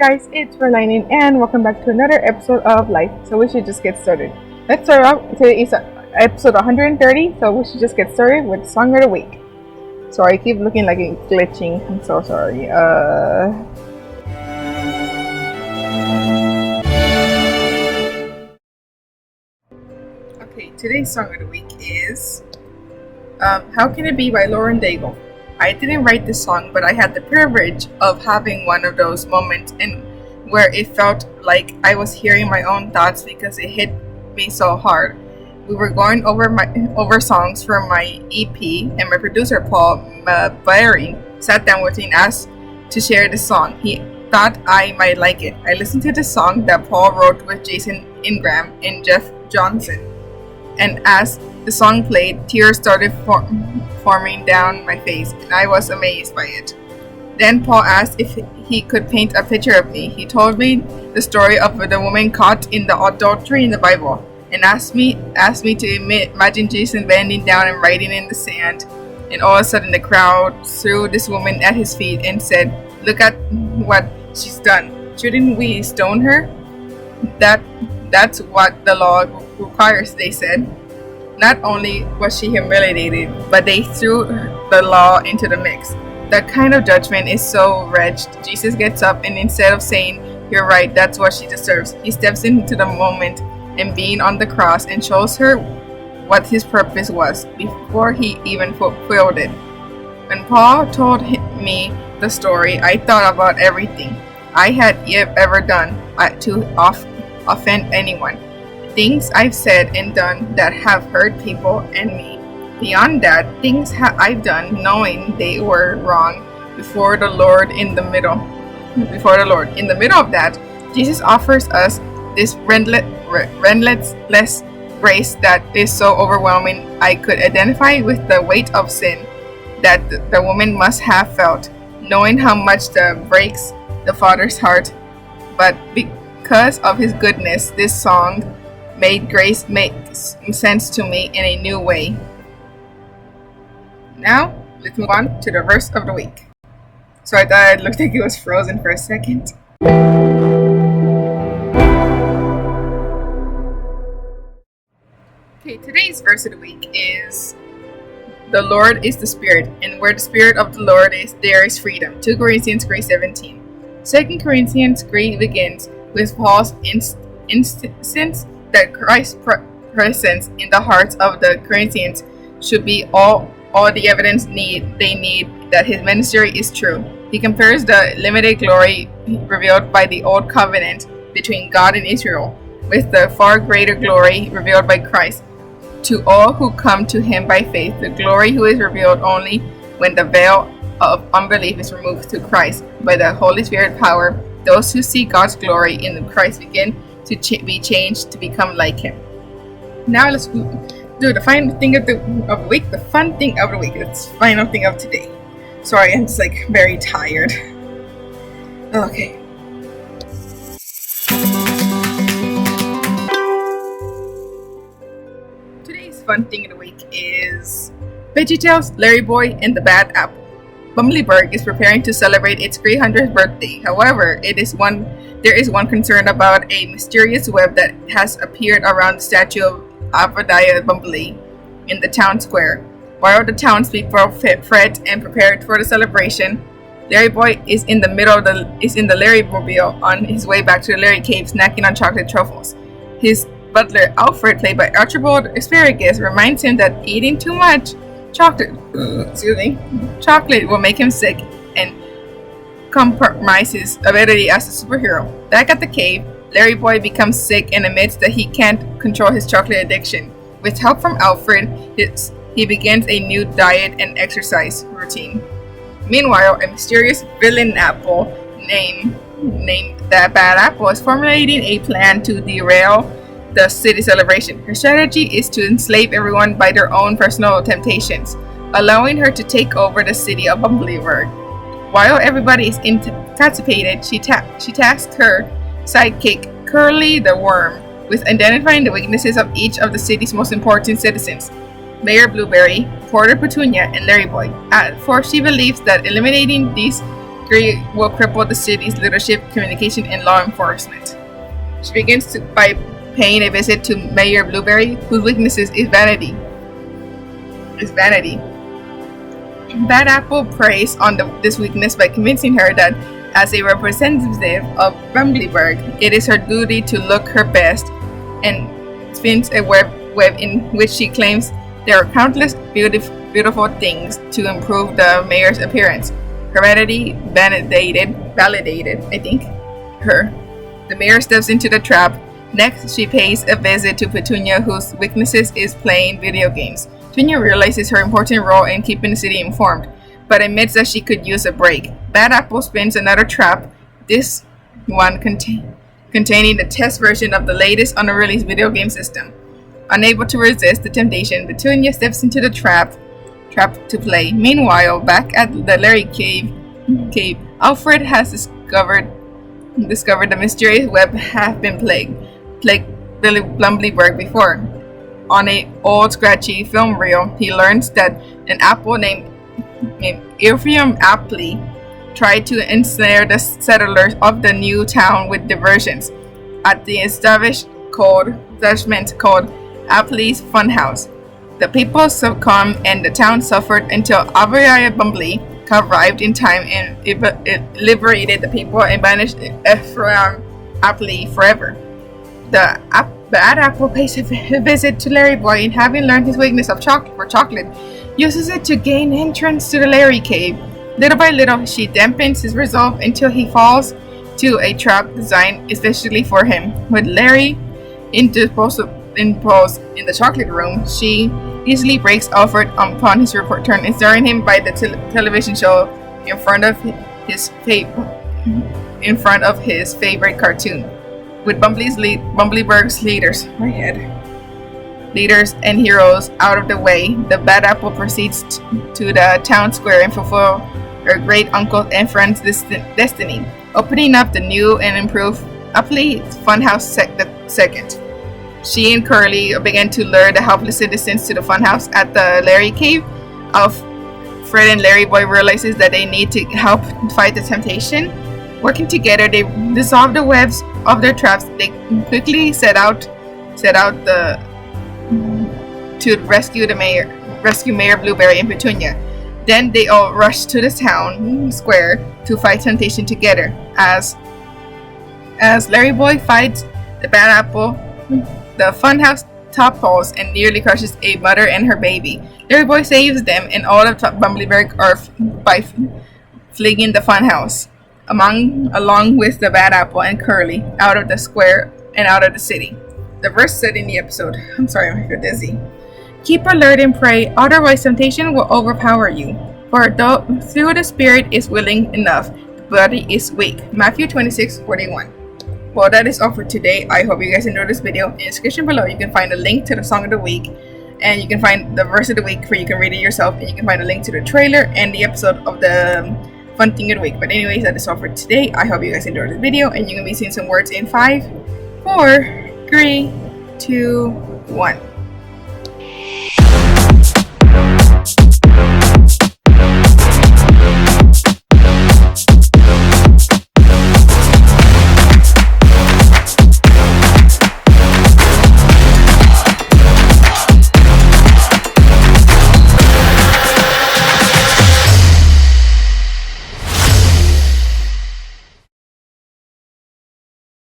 guys, it's Verlaine and welcome back to another episode of Life. So we should just get started. Let's start off. Today is episode 130, so we should just get started with Song of the Week. Sorry, I keep looking like it's glitching. I'm so sorry. Okay, today's Song of the Week is How Can It Be by Lauren Daigle. I didn't write this song, but I had the privilege of having one of those moments where it felt like I was hearing my own thoughts because it hit me so hard. We were going over songs from my EP, and my producer Paul Barry sat down with me and asked to share the song. He thought I might like it. I listened to the song that Paul wrote with Jason Ingram and Jeff Johnson, and as the song played, tears started forming down my face, and I was amazed by it. Then Paul asked if he could paint a picture of me. He told me the story of the woman caught in the adultery in the Bible, and asked me to imagine Jason bending down and writing in the sand. And all of a sudden, the crowd threw this woman at his feet and said, "Look at what she's done. Shouldn't we stone her?" That's what the law requires, they said. Not only was she humiliated, but they threw the law into the mix. That kind of judgment is so wretched. Jesus gets up, and instead of saying, "You're right, that's what she deserves," he steps into the moment and being on the cross and shows her what his purpose was before he even fulfilled it. When Paul told me the story, I thought about everything I had ever done to offend anyone. Things I've said and done that have hurt people and me. Beyond that, things I've done knowing they were wrong before the Lord. In the middle of that, Jesus offers us this relentless grace that is so overwhelming. I could identify with the weight of sin that the woman must have felt, knowing how much that breaks the Father's heart. But because of his goodness, this song made grace make sense to me in a new way. Now, let's move on to the verse of the week. So I thought it looked like it was frozen for a second. Okay, today's verse of the week is, "The Lord is the Spirit, and where the Spirit of the Lord is, there is freedom." 2 Corinthians 3:17. 2 Corinthians 3 begins with Paul's insistence that Christ's presence in the hearts of the Corinthians should be all the evidence they need that his ministry is true. He compares the limited glory revealed by the old covenant between God and Israel with the far greater glory revealed by Christ. To all who come to him by faith, the glory who is revealed only when the veil of unbelief is removed to Christ by the Holy Spirit power. Those who see God's glory in Christ begin to be changed to become like him. Now let's do the final thing of the week, the fun thing of the week. It's the final thing of today. Sorry, I'm just like very tired. Okay. Today's fun thing of the week is VeggieTales, LarryBoy, and the Bad Apple. Bumbleberg is preparing to celebrate its 300th birthday. However, there is one concern about a mysterious web that has appeared around the statue of Obadiah Bumblebee in the town square. While the townspeople fret and prepare for the celebration, LarryBoy is in the Larrymobile on his way back to the Larry Cave, snacking on chocolate truffles. His butler, Alfred, played by Archibald Asparagus, reminds him that eating too much chocolate will make him sick and compromise his ability as a superhero. Back at the cave, LarryBoy becomes sick and admits that he can't control his chocolate addiction. With help from Alfred, he begins a new diet and exercise routine. Meanwhile, a mysterious villain apple named the Bad Apple is formulating a plan to derail the city celebration. Her strategy is to enslave everyone by their own personal temptations, allowing her to take over the city of Bumbleberg. While everybody is incapacitated, she tasks her sidekick, Curly the Worm, with identifying the weaknesses of each of the city's most important citizens, Mayor Blueberry, Porter Petunia, and LarryBoy, for she believes that eliminating these Gray will cripple the city's leadership, communication, and law enforcement. She begins by paying a visit to Mayor Blueberry, whose weaknesses is vanity. Bad Apple preys on this weakness by convincing her that, as a representative of Bumbleberg, it is her duty to look her best, and spins a web in which she claims there are countless beautiful things to improve the mayor's appearance. Heredity validated, I think, her. The mayor steps into the trap. Next, she pays a visit to Petunia, whose weaknesses is playing video games. Petunia realizes her important role in keeping the city informed, but admits that she could use a break. Bad Apple spins another trap, this one containing the test version of the latest unreleased video game system. Unable to resist the temptation, Petunia steps into the trap to play. Meanwhile, back at the Larry cave, Alfred has discovered the mysterious web have been plagued Billy Bumbleberg before. On an old scratchy film reel, he learns that an apple named Ephraim Appley tried to ensnare the settlers of the new town with diversions at the establishment called Appley's Funhouse. The people succumbed and the town suffered until Abigail Bumbley arrived in time and liberated the people and banished Ephraim Appley forever. The Bad Apple pays a visit to LarryBoy, and having learned his weakness for chocolate, uses it to gain entrance to the Larry cave. Little by little, she dampens his resolve until he falls to a trap designed especially for him. With Larry interposed in the chocolate room, she easily breaks Alfred upon his return, inserting him by the television show in front of his favorite cartoon. With Bumbleberg's leaders and heroes out of the way, the Bad Apple proceeds to the town square and fulfill her great uncle and friend's destiny, opening up the new and improved Appley Funhouse second. She and Curly began to lure the helpless citizens to the funhouse at the Larry cave. Fred and LarryBoy realizes that they need to help fight the temptation. Working together, they dissolve the webs of their traps. They quickly set out to rescue Mayor Blueberry and Petunia. Then they all rush to the town square to fight temptation together. As LarryBoy fights the Bad Apple, the funhouse topples and nearly crushes a mother and her baby. LarryBoy saves them and all of Bumbleberg by fleeing the funhouse, along with the Bad Apple and Curly, out of the square and out of the city. The verse said in the episode, I'm sorry, I feel dizzy. Keep alert and pray, otherwise temptation will overpower you. For through the spirit is willing enough, the body is weak. Matthew 26:41. Well, that is all for today. I hope you guys enjoyed this video. In the description below, you can find a link to the song of the week, and you can find the verse of the week where you can read it yourself, and you can find a link to the trailer and the episode of the fun thing of the week. But anyways, that is all for today. I hope you guys enjoyed this video, and you're gonna be seeing some words in 5, 4, 3, 2, 1.